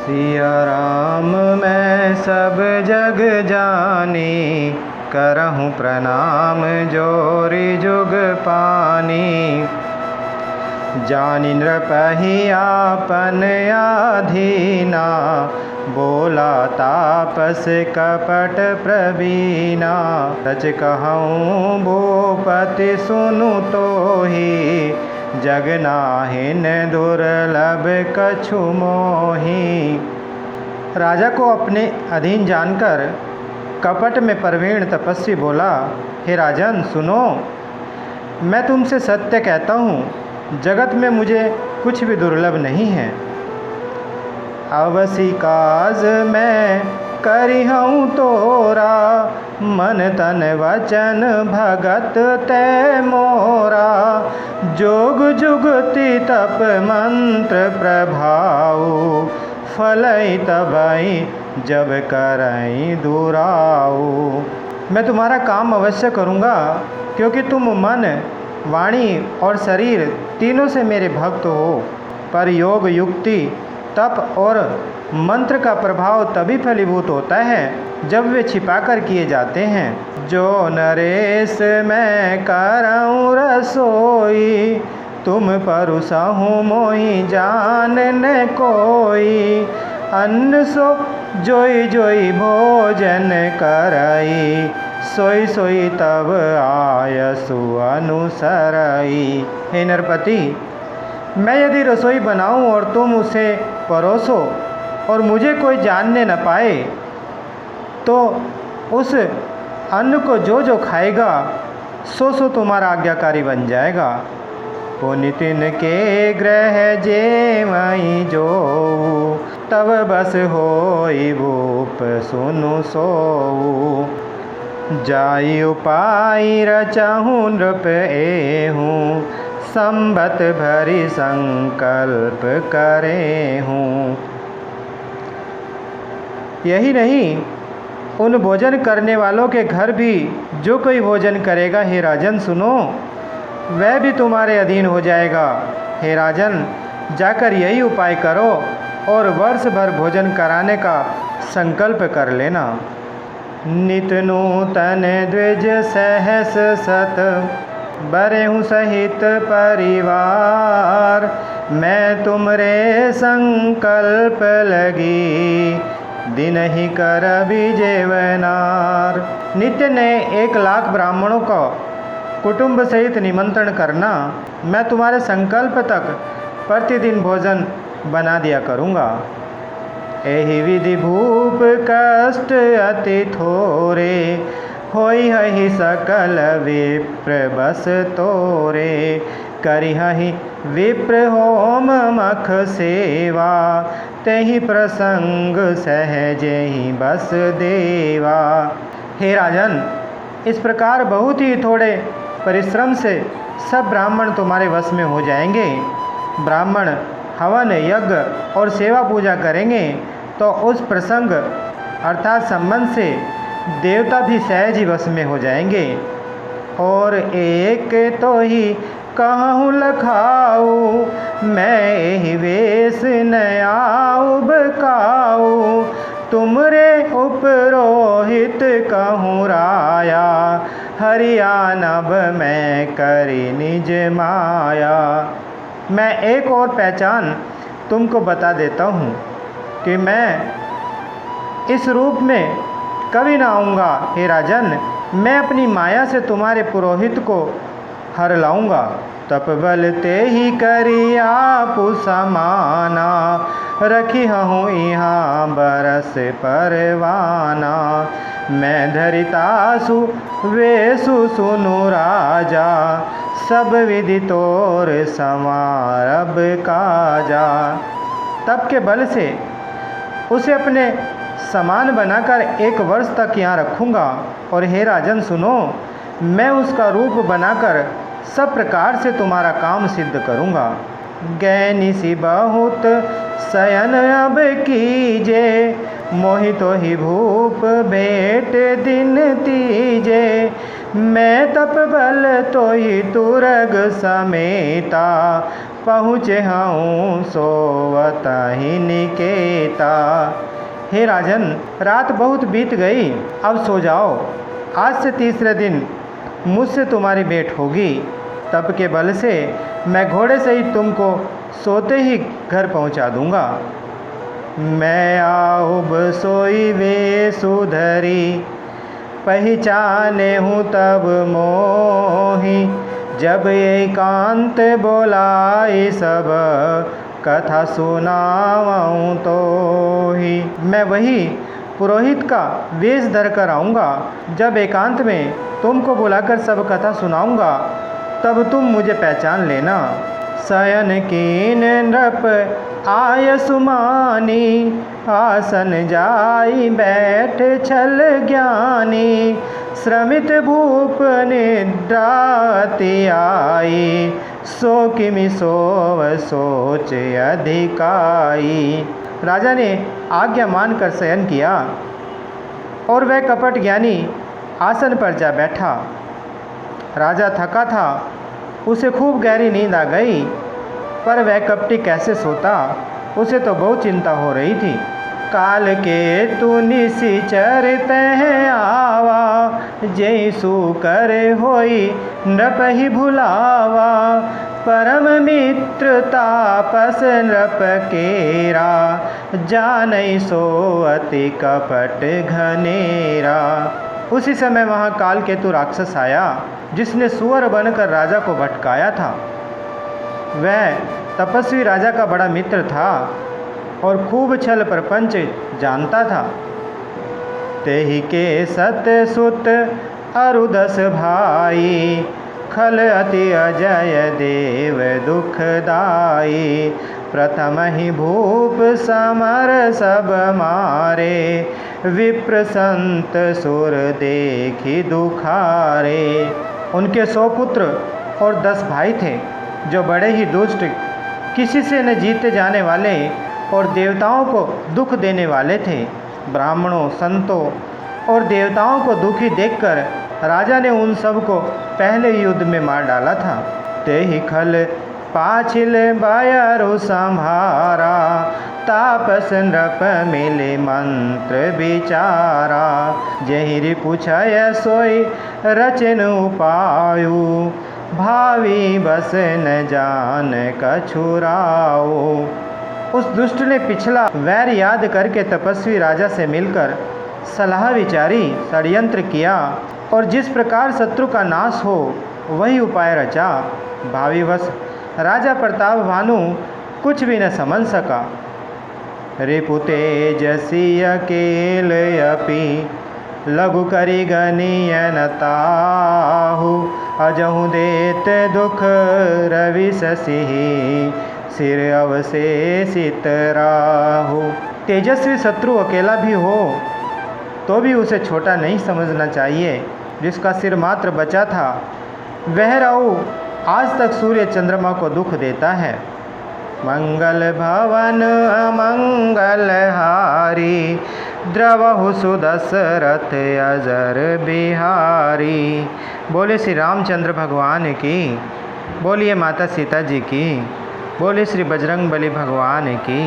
सिया राम मैं सब जग जानी, करहूँ प्रणाम जोरी जुग पानी। जानि नृपहि आपन आधीना, बोला तापस कपट प्रवीणा। सच कहूँ भूपति सुनु तोहि, जग नाहिन दुर्लभ कछु मोहि। राजा को अपने अधीन जानकर कपट में प्रवीण तपस्वी बोला, हे राजन सुनो, मैं तुमसे सत्य कहता हूँ, जगत में मुझे कुछ भी दुर्लभ नहीं है। अवसी काज मैं करिहूँ तोरा, मन तन वचन भगत तै मोरा। जोग जुगति तप मंत्र प्रभाऊ, फलई तबई जब करई दुराऊ। मैं तुम्हारा काम अवश्य करूँगा, क्योंकि तुम मन वाणी और शरीर तीनों से मेरे भक्त हो। पर योग युक्ति तप और मंत्र का प्रभाव तभी फलीभूत होता है जब वे छिपाकर किए जाते हैं। जो नरेश मैं करऊँ रसोई, तुम परुसहु मोहि जान न कोई। अन्न सो जोई जोई भोजन करई, सोई सोई तब आयसु अनुसरई। हे नरपति, मैं यदि रसोई बनाऊं और तुम उसे परोसो और मुझे कोई जानने न पाए, तो उस अन्न को जो जो खाएगा सो सो तुम्हारा आज्ञाकारी बन जाएगा। पुनितिन के ग्रह जे मई जो, तब बस होई भूप सुनु सोऊ। जाई उपाय रचहूँ नृप एहूँ, संबत भरी संकल्प करे हूँ। यही नहीं, उन भोजन करने वालों के घर भी जो कोई भोजन करेगा, हे राजन सुनो, वह भी तुम्हारे अधीन हो जाएगा। हे राजन, जाकर यही उपाय करो और वर्ष भर भोजन कराने का संकल्प कर लेना। नित नूतन द्विज सहस सत, बरेहूँ सहित परिवार। मैं तुमरे संकल्प लगी, दिन ही कर विजेवनार। नित्य ने 1,00,000 ब्राह्मणों को कुटुंब सहित निमंत्रण करना। मैं तुम्हारे संकल्प तक प्रतिदिन भोजन बना दिया करूँगा। एहि विधि भूप कष्ट अति थोरे, होई हहि सकल विप्र बस तोरे। करिहहि विप्र होम मख सेवा, तेहि प्रसंग सहजे ही बस देवा। हे राजन, इस प्रकार बहुत ही थोड़े परिश्रम से सब ब्राह्मण तुम्हारे वश में हो जाएंगे। ब्राह्मण हवन यज्ञ और सेवा पूजा करेंगे तो उस प्रसंग अर्थात संबंध से देवता भी सहज ही वश में हो जाएंगे। और एक तो ही कहूँ लखाऊ, मैं एहि वेश नया उबकाऊ। तुमरे उपरोहित कहूँ राया, हरियाणब मैं करी निज माया। मैं एक और पहचान तुमको बता देता हूँ कि मैं इस रूप में कभी ना आऊँगा। हे राजन, मैं अपनी माया से तुम्हारे पुरोहित को हर लाऊंगा। तप बल ते ही करी आपु समाना, रखी हूँ यहाँ बरस परवाना। मैं धरितासु वेसु सुनु राजा, सब विधि तोर समारभ काजा। तप के बल से उसे अपने समान बनाकर 1 वर्ष तक यहाँ रखूँगा। और हे राजन सुनो, मैं उसका रूप बनाकर सब प्रकार से तुम्हारा काम सिद्ध करूँगा। गैनी सी बहुत शयन अब कीजे, मोहि तो ही भूप भेंट दिन तीजे। मैं तप बल तो ही तुरग समेता, पहुँचे हूँ सोवता ही निकेता। हे राजन, रात बहुत बीत गई, अब सो जाओ। आज से तीसरे दिन मुझसे तुम्हारी भेंट होगी। तप के बल से मैं घोड़े से ही तुमको सोते ही घर पहुंचा दूंगा। मैं आऊब सोई वे सुधरी, पहचाने हूँ तब मोही। जब एकांत बोलाई सब, कथा सुनाऊँ तो ही। मैं वही पुरोहित का वेश धर कर आऊँगा। जब एकांत में तुमको बुलाकर सब कथा सुनाऊँगा, तब तुम मुझे पहचान लेना। शयन कीन नृप आय सुमानी, आसन जाई बैठ छल ज्ञानी। श्रमित भूप निद्राति आई, सो किमि सोव सोच अधिकाई। राजा ने आज्ञा मानकर शयन किया और वह कपट ज्ञानी आसन पर जा बैठा। राजा थका था, उसे खूब गहरी नींद आ गई, पर वह कपटी कैसे सोता, उसे तो बहुत चिंता हो रही थी। काल के तू निशिचर तह आवा, जैसु करे होई नृप ही भुलावा। परम मित्र तापस नृप केरा, जानई सो अति कपट घनेरा। उसी समय वहाँ काल केतु राक्षस आया, जिसने सुअर बनकर राजा को भटकाया था। वह तपस्वी राजा का बड़ा मित्र था और खूब छल प्रपंच जानता था। तेहि के सत सुत अरुदस भाई, खल अति अजय देव दुखदाई। प्रथम ही भूप समर सब मारे, विप्र संत सुर देखी दुखारे। उनके 100 पुत्र और 10 भाई थे, जो बड़े ही दुष्ट, किसी से न जीते जाने वाले और देवताओं को दुख देने वाले थे। ब्राह्मणों, संतों और देवताओं को दुखी देखकर राजा ने उन सब को पहले युद्ध में मार डाला था। तेहि खल पाछिल बायरु संभारा, तापस नृप मिले मंत्र विचारा। जहि रिपुछय सोई रचन उपायु, भावी बस न जान कछुराओ। उस दुष्ट ने पिछला वैर याद करके तपस्वी राजा से मिलकर सलाह विचारी, षड्यंत्र किया और जिस प्रकार शत्रु का नाश हो वही उपाय रचा। भावीवश राजा प्रताप भानु कुछ भी न समझ सका। रिपु तेजसी अकेल अपि, लघु करि गनियन ताहु। अजहु देत दुख रवि शशि, सिर अवशेषित राहु। तेजस्वी शत्रु अकेला भी हो तो भी उसे छोटा नहीं समझना चाहिए। जिसका सिर मात्र बचा था, वह राहु आज तक सूर्य चंद्रमा को दुख देता है। मंगल भवन अमंगल हारी, द्रवहु सुदशरथ अजर बिहारी। बोले श्री रामचंद्र भगवान की, बोलिए माता सीता जी की, बोले श्री बजरंग बली भगवान की।